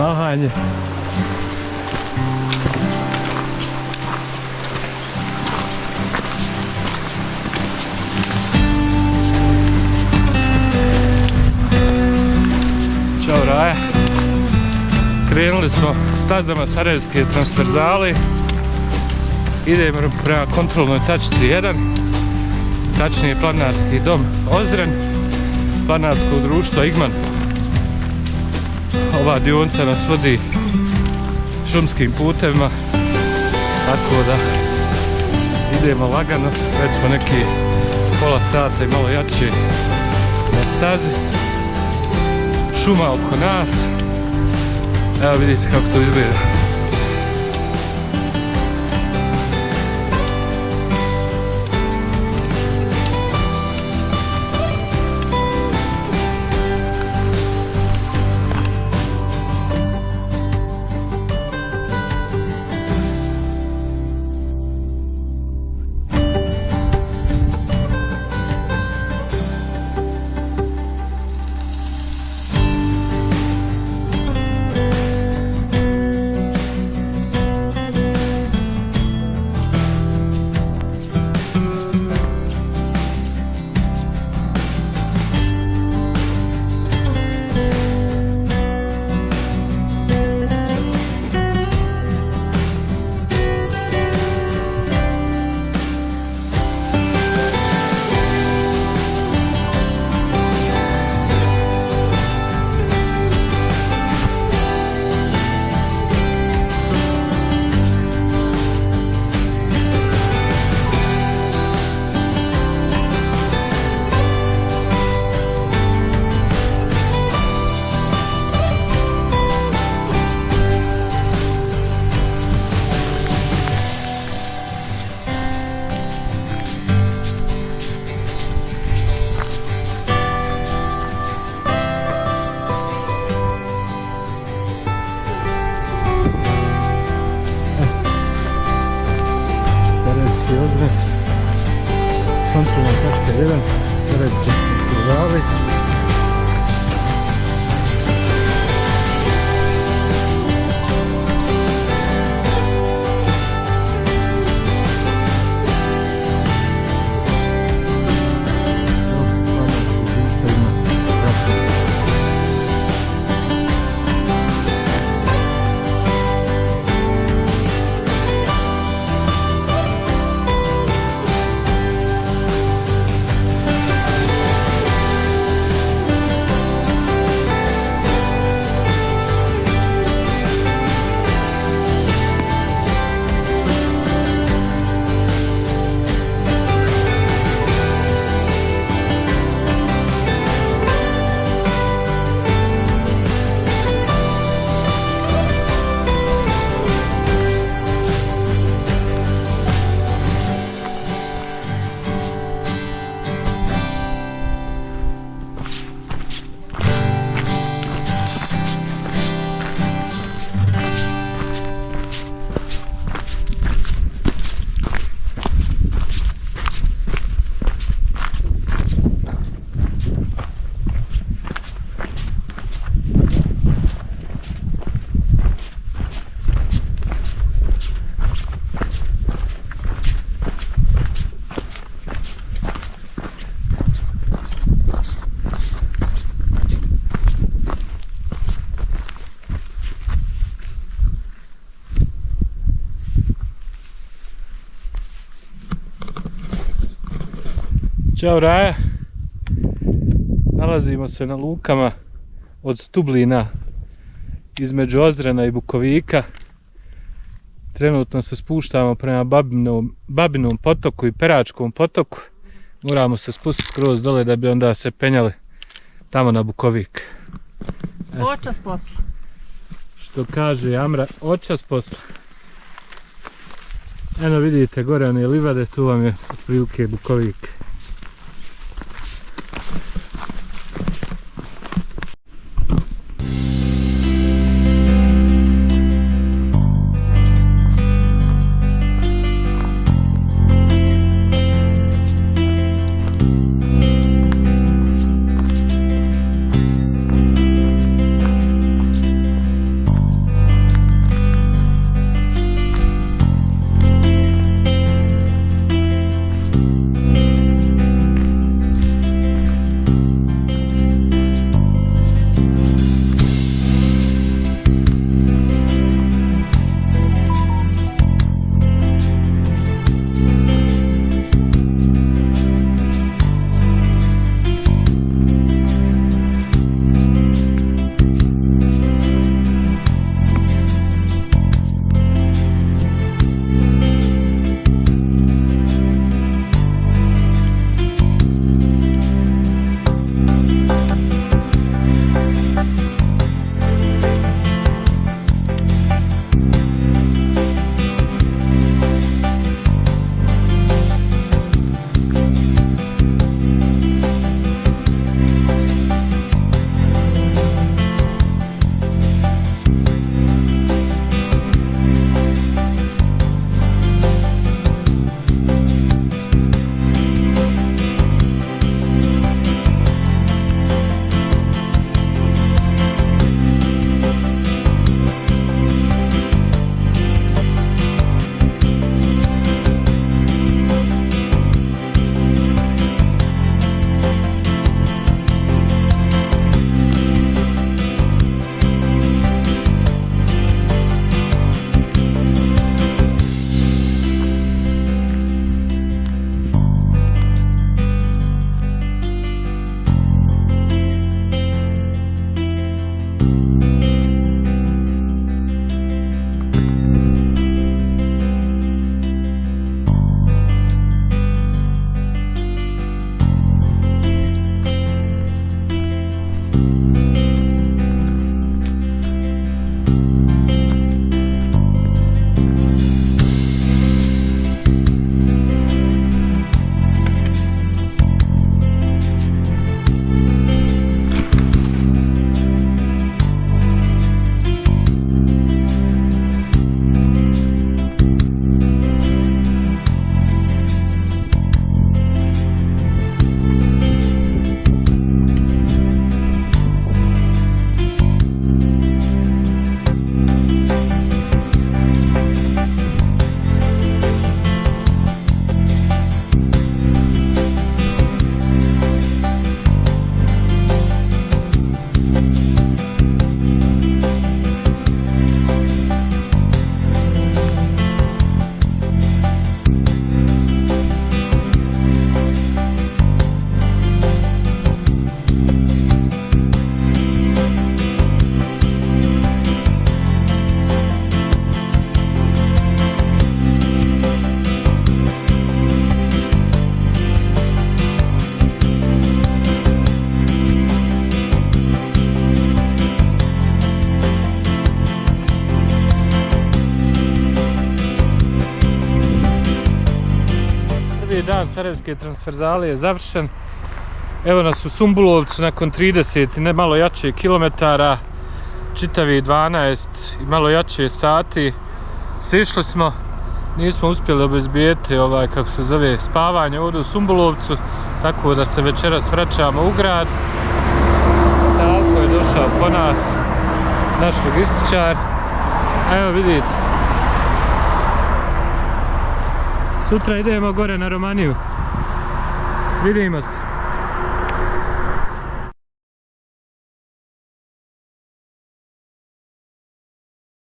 mahanje. Ćao Raja. Krenuli smo stazama Sarajevske transverzale. Idemo prema kontrolnoj tačci 1. Tačnije Planinarski dom Ozren, planinarskog društva Igman. Ova dionica nas vodi šumskim putevima, tako da idemo lagano, već smo neki pola sata i malo jače na stazi. Šuma oko nas, evo vidite kako to izgleda. Kontrolna tačka 1, Sarajevske transverzale. Ćao Raja, nalazimo se na lukama od Stublina između Ozrena i Bukovika. Trenutno se spuštamo prema Babinom potoku i Peračkom potoku. Moramo se spustiti skroz dole da bi onda se penjali tamo na Bukovik. Očas posla. Što kaže Amra, očas posla. Eno vidite gore one livade, tu vam je otprilike Bukovik. Prvi dan Sarajevske transverzale je završen. Evo nas u Sumbulovcu nakon 30 i ne malo jače kilometara, čitavi 12 i malo jače sati. Sišli smo, nismo uspjeli obezbijeti kako se zove, spavanje ovdje u Sumbulovcu, tako da se večeras vraćamo u grad. Salko je došao po nas, naš logističar. A evo vidite, sutra idemo gore na Romaniju. Vidimo se.